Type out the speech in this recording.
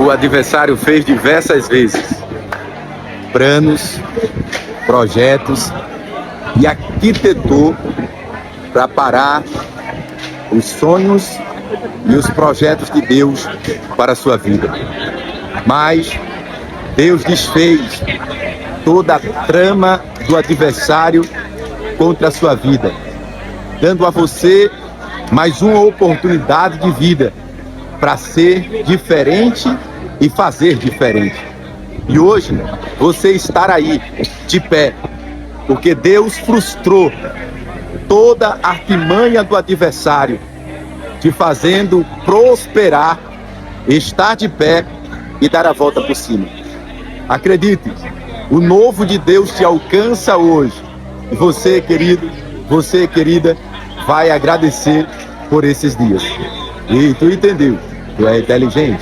o adversário fez diversas vezes planos, projetos e arquitetou para parar os sonhos e os projetos de Deus para a sua vida. Mas Deus desfez toda a trama do adversário contra a sua vida, dando a você mais uma oportunidade de vida para ser diferente e fazer diferente. E hoje você estar aí de pé, porque Deus frustrou toda a artimanha do adversário, te fazendo prosperar, estar de pé e dar a volta por cima. Acredite, o novo de Deus te alcança hoje. E você, querido, você, querida, vai agradecer por esses dias. E tu entendeu? Tu é inteligente?